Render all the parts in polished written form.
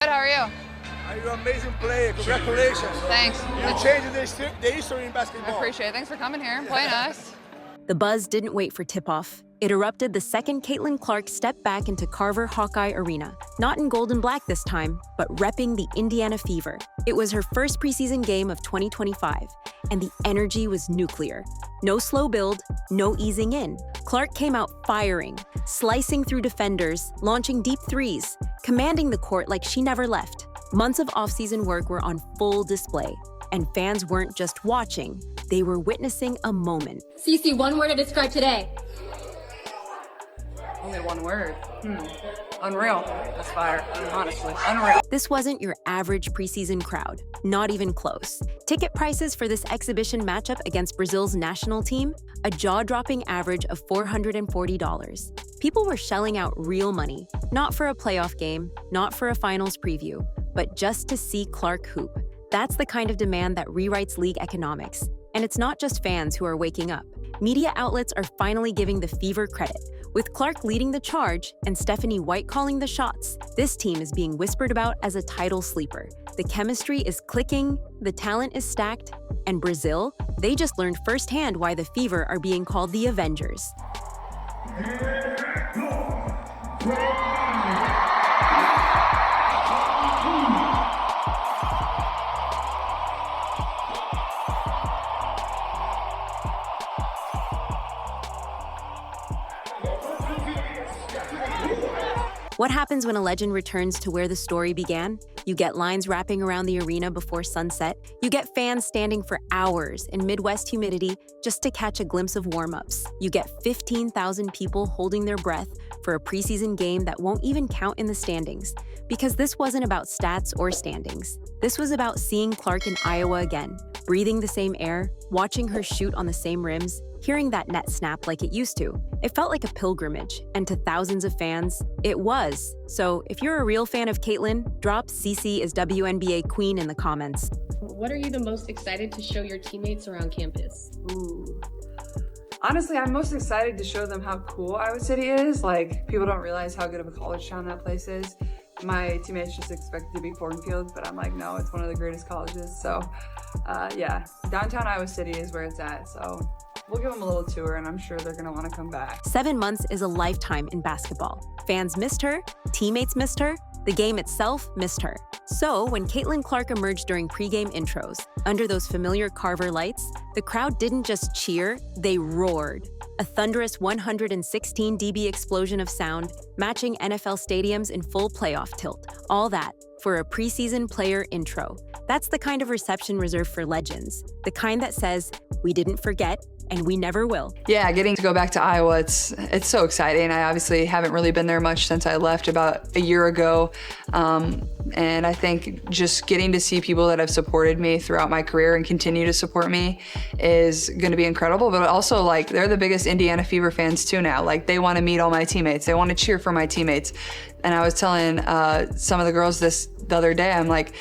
Good, how are you? You're an amazing player. Congratulations. Thanks. You're changing the history in basketball. I appreciate it. Thanks for coming here and playing us. The buzz didn't wait for tip-off. It erupted the second Caitlin Clark stepped back into Carver-Hawkeye Arena, not in gold and black this time, but repping the Indiana Fever. It was her first preseason game of 2025, and the energy was nuclear. No slow build, no easing in. Clark came out firing, slicing through defenders, launching deep threes, commanding the court like she never left. Months of offseason work were on full display, and fans weren't just watching, they were witnessing a moment. Cece, one word to describe today. Only one word. Unreal. That's fire. Honestly, unreal. This wasn't your average preseason crowd, not even close. Ticket prices for this exhibition matchup against Brazil's national team, a jaw-dropping average of $440. People were shelling out real money, not for a playoff game, not for a finals preview, but just to see Clark hoop. That's the kind of demand that rewrites league economics. And it's not just fans who are waking up. Media outlets are finally giving the Fever credit. With Clark leading the charge and Stephanie White calling the shots, this team is being whispered about as a title sleeper. The chemistry is clicking, the talent is stacked, and Brazil, they just learned firsthand why the Fever are being called the Avengers. What happens when a legend returns to where the story began? You get lines wrapping around the arena before sunset. You get fans standing for hours in Midwest humidity just to catch a glimpse of warm-ups. You get 15,000 people holding their breath for a preseason game that won't even count in the standings. Because this wasn't about stats or standings. This was about seeing Clark in Iowa again, breathing the same air, watching her shoot on the same rims, hearing that net snap like it used to. It felt like a pilgrimage, and to thousands of fans, it was. So if you're a real fan of Caitlin, drop CC is WNBA Queen in the comments. What are you the most excited to show your teammates around campus? Ooh. Honestly, I'm most excited to show them how cool Iowa City is. Like, people don't realize how good of a college town that place is. My teammates just expect it to be cornfields, but I'm like, no, it's one of the greatest colleges. So, yeah, downtown Iowa City is where it's at. So we'll give them a little tour, and I'm sure they're going to want to come back. 7 months is a lifetime in basketball. Fans missed her, teammates missed her, the game itself missed her. So when Caitlin Clark emerged during pregame intros, under those familiar Carver lights, the crowd didn't just cheer, they roared. A thunderous 116 dB explosion of sound, matching NFL stadiums in full playoff tilt. All that for a preseason player intro. That's the kind of reception reserved for legends. The kind that says, we didn't forget, and we never will. Yeah, getting to go back to Iowa, it's so exciting. I obviously haven't really been there much since I left about a year ago. And I think just getting to see people that have supported me throughout my career and continue to support me is going to be incredible. But also, like, they're the biggest Indiana Fever fans too now. Like, they want to meet all my teammates. They want to cheer for my teammates. And I was telling some of the girls this the other day, I'm like,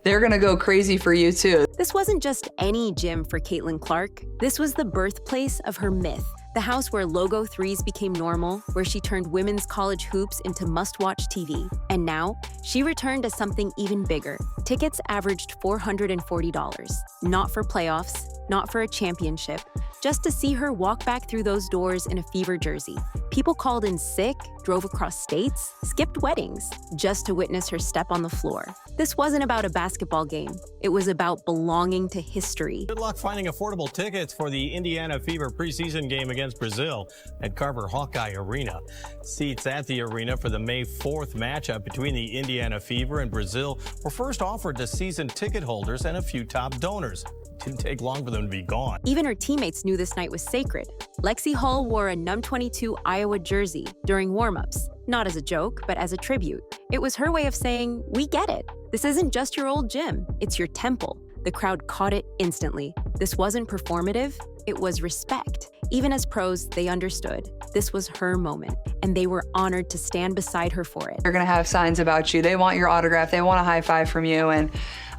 they're gonna go crazy for you too. This wasn't just any gym for Caitlin Clark. This was the birthplace of her myth. The house where logo threes became normal, where she turned women's college hoops into must-watch TV. And now, she returned to something even bigger. Tickets averaged $440. Not for playoffs, not for a championship, just to see her walk back through those doors in a Fever jersey. People called in sick, drove across states, skipped weddings, just to witness her step on the floor. This wasn't about a basketball game. It was about belonging to history. Good luck finding affordable tickets for the Indiana Fever preseason game against Brazil at Carver-Hawkeye Arena. Seats at the arena for the May 4th matchup between the Indiana Fever and Brazil were first offered to season ticket holders and a few top donors. Didn't take long for them to be gone. Even her teammates knew this night was sacred. Lexi Hull wore a Num 22 Iowa jersey during warm-ups, not as a joke, but as a tribute. It was her way of saying, we get it. This isn't just your old gym, it's your temple. The crowd caught it instantly. This wasn't performative, it was respect. Even as pros, they understood. This was her moment, and they were honored to stand beside her for it. They're gonna have signs about you. They want your autograph. They want a high five from you. And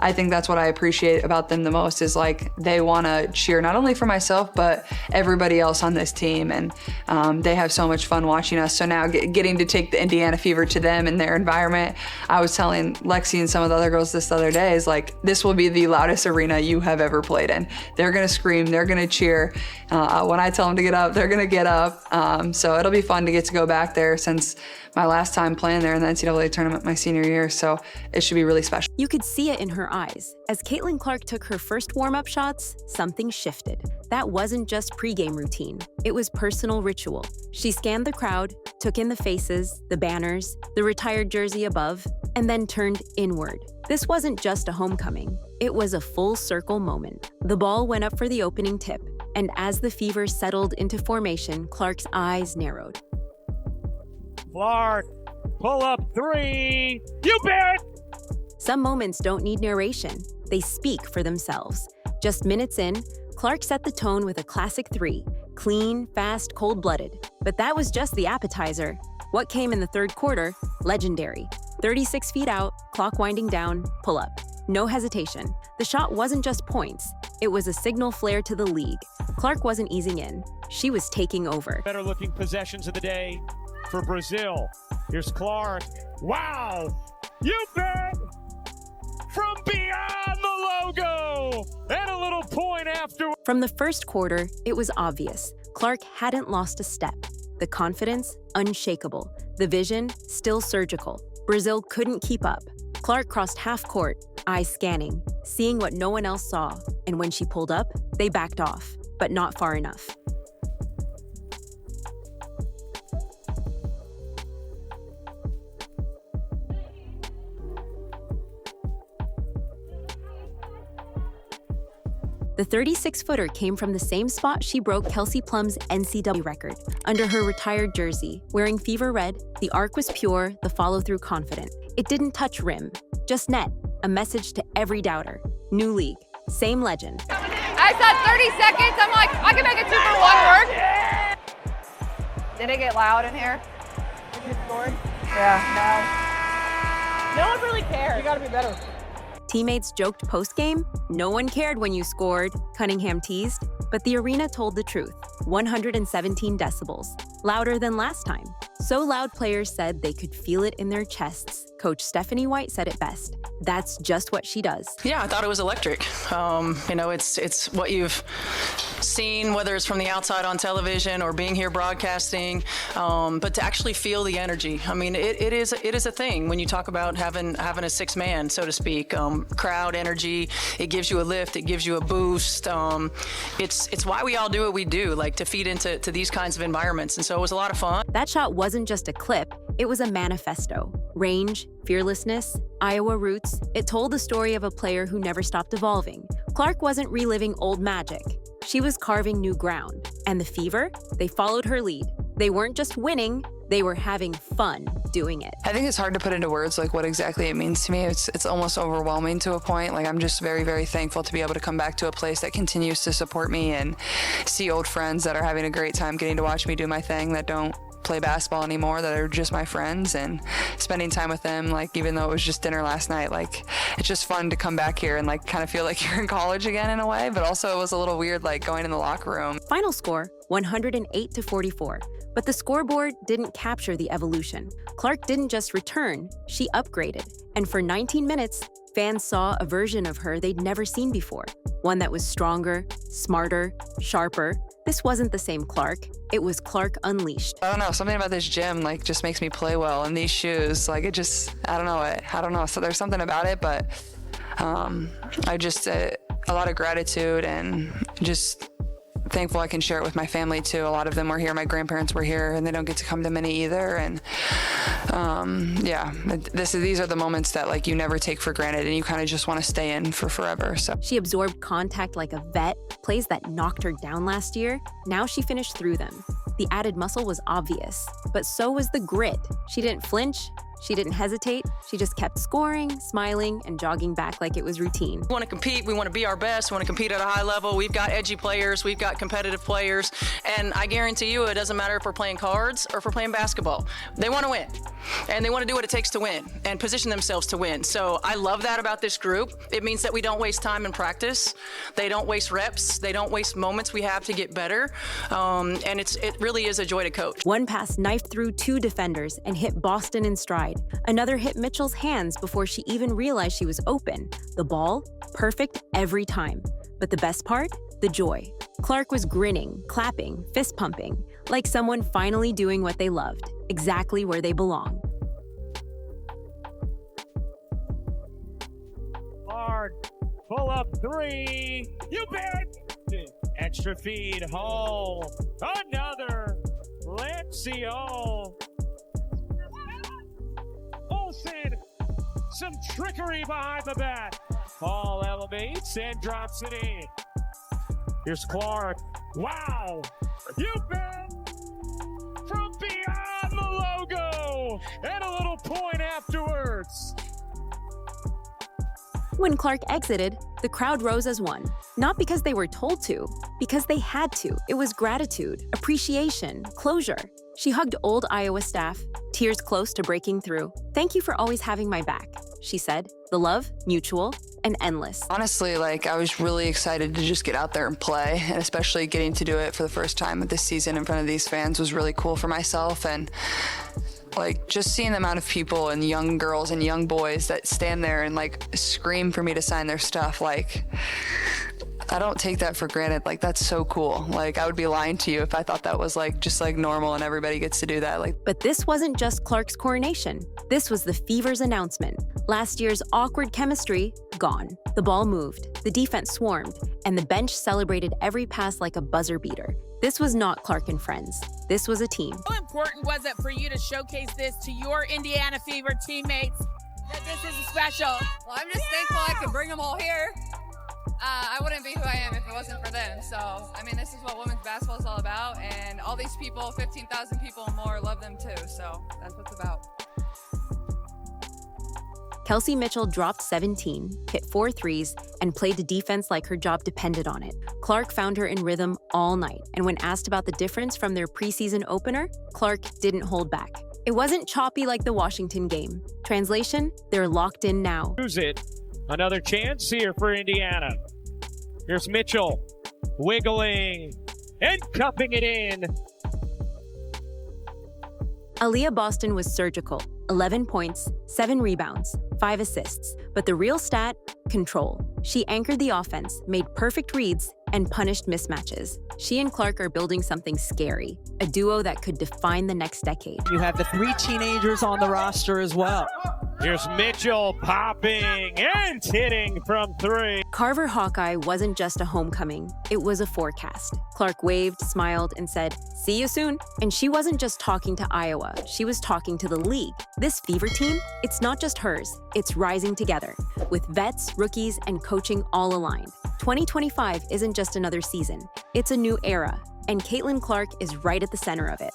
I think that's what I appreciate about them the most is like they want to cheer not only for myself, but everybody else on this team. And they have so much fun watching us. So now getting to take the Indiana Fever to them and their environment, I was telling Lexi and some of the other girls this other day is like, this will be the loudest arena you have ever played in. They're going to scream, they're going to cheer. When I tell them to get up, they're going to get up. So it'll be fun to get to go back there since my last time playing there in the NCAA tournament my senior year. So it should be really special. You could see it in her eyes. As Caitlin Clark took her first warm-up shots, something shifted. That wasn't just pregame routine. It was personal ritual. She scanned the crowd, took in the faces, the banners, the retired jersey above, and then turned inward. This wasn't just a homecoming. It was a full circle moment. The ball went up for the opening tip, and as the Fever settled into formation, Clark's eyes narrowed. Clark, pull up three. You bet! Some moments don't need narration. They speak for themselves. Just minutes in, Clark set the tone with a classic three. Clean, fast, cold-blooded. But that was just the appetizer. What came in the third quarter? Legendary. 36 feet out, clock winding down, pull up. No hesitation. The shot wasn't just points. It was a signal flare to the league. Clark wasn't easing in. She was taking over. Better looking possessions of the day for Brazil. Here's Clark. Wow! You bet! From beyond the logo! And a little point after. From the first quarter, it was obvious. Clark hadn't lost a step. The confidence, unshakable. The vision, still surgical. Brazil couldn't keep up. Clark crossed half court, eyes scanning, seeing what no one else saw. And when she pulled up, they backed off, but not far enough. The 36-footer came from the same spot she broke Kelsey Plum's NCAA record, under her retired jersey. Wearing Fever red, the arc was pure, the follow-through confident. It didn't touch rim, just net, a message to every doubter. New league, same legend. I saw 30 seconds. I'm like, I can make a 2-for-1 work. Did it get loud in here? You scored? Yeah, No one really cares. You gotta be better. Teammates joked post-game, no one cared when you scored, Cunningham teased, but the arena told the truth. 117 decibels, louder than last time. So loud players said they could feel it in their chests. Coach Stephanie White said it best. That's just what she does. Yeah, I thought it was electric. It's what you've seen, whether it's from the outside on television or being here broadcasting, but to actually feel the energy. I mean, it is a thing when you talk about having a six man, so to speak. Crowd energy, it gives you a lift, it gives you a boost. It's why we all do what we do, like to feed into these kinds of environments. And so it was a lot of fun. That shot wasn't just a clip, it was a manifesto. Range, fearlessness, Iowa roots, it told the story of a player who never stopped evolving. Clark wasn't reliving old magic. She was carving new ground. And the Fever, they followed her lead. They weren't just winning, they were having fun doing it. I think it's hard to put into words like what exactly it means to me. It's almost overwhelming to a point. Like I'm just very, very thankful to be able to come back to a place that continues to support me and see old friends that are having a great time getting to watch me do my thing, that don't play basketball anymore, that are just my friends, and spending time with them. Like even though it was just dinner last night, like it's just fun to come back here and like kind of feel like you're in college again in a way, but also it was a little weird like going in the locker room. Final score, 108-44. But the scoreboard didn't capture the evolution. Clark didn't just return, she upgraded. And for 19 minutes, fans saw a version of her they'd never seen before. One that was stronger, smarter, sharper. This wasn't the same Clark. It was Clark unleashed. I don't know, something about this gym like just makes me play well, and these shoes, like it just, I don't know. So there's something about it, but I just, a lot of gratitude and just thankful I can share it with my family too. A lot of them were here, my grandparents were here, and they don't get to come to many either. And these are the moments that like you never take for granted, and you kind of just want to stay in for forever. So she absorbed contact like a vet, plays that knocked her down last year. Now she finished through them. The added muscle was obvious, but so was the grit. She didn't flinch, She didn't hesitate. She just kept scoring, smiling, and jogging back like it was routine. We want to compete. We want to be our best. We want to compete at a high level. We've got edgy players. We've got competitive players. And I guarantee you it doesn't matter if we're playing cards or if we're playing basketball. They want to win. And they want to do what it takes to win and position themselves to win. So I love that about this group. It means that we don't waste time in practice. They don't waste reps. They don't waste moments we have to get better. And it really is a joy to coach. One pass knifed through 2 defenders and hit Boston in stride. Another hit Mitchell's hands before she even realized she was open. The ball, perfect every time. But the best part? The joy. Clark was grinning, clapping, fist pumping, like someone finally doing what they loved, exactly where they belong. Hard, pull up 3, you bet! Extra feed, Hall, another, Lexio. Olsen, some trickery behind the bat. Hall elevates and drops it in. Here's Clark. Wow! You bet! From beyond the logo! And a little point afterwards. When Clark exited, the crowd rose as one. Not because they were told to, because they had to. It was gratitude, appreciation, closure. She hugged old Iowa staff, tears close to breaking through. "Thank you for always having my back," she said. The love, mutual, and endless. Honestly, I was really excited to just get out there and play, and especially getting to do it for the first time this season in front of these fans was really cool for myself. And just seeing the amount of people and young girls and young boys that stand there and scream for me to sign their stuff, I don't take that for granted. That's so cool. I would be lying to you if I thought that was just normal and everybody gets to do that. But this wasn't just Clark's coronation. This was the Fever's announcement. Last year's awkward chemistry, gone. The ball moved, the defense swarmed, and the bench celebrated every pass like a buzzer beater. This was not Clark and friends. This was a team. How important was it for you to showcase this to your Indiana Fever teammates? That this is special. Well, I'm just thankful I could bring them all here. I wouldn't be who I am if it wasn't for them. So, this is what women's basketball is all about. And all these people, 15,000 people and more, love them too. So that's what it's about. Kelsey Mitchell dropped 17, hit 4 threes, and played the defense like her job depended on it. Clark found her in rhythm all night, and when asked about the difference from their preseason opener, Clark didn't hold back. It wasn't choppy like the Washington game. Translation, they're locked in now. Use it. Another chance here for Indiana. Here's Mitchell, wiggling and cupping it in. Aaliyah Boston was surgical. 11 points, 7 rebounds, 5 assists. But the real stat, control. She anchored the offense, made perfect reads, and punished mismatches. She and Clark are building something scary, a duo that could define the next decade. You have the 3 teenagers on the roster as well. Here's Mitchell popping and hitting from 3. Carver-Hawkeye wasn't just a homecoming, it was a forecast. Clark waved, smiled, and said, "See you soon." And she wasn't just talking to Iowa, she was talking to the league. This Fever team, it's not just hers, it's rising together, with vets, rookies, and coaching all aligned. 2025 isn't just another season, it's a new era, and Caitlin Clark is right at the center of it.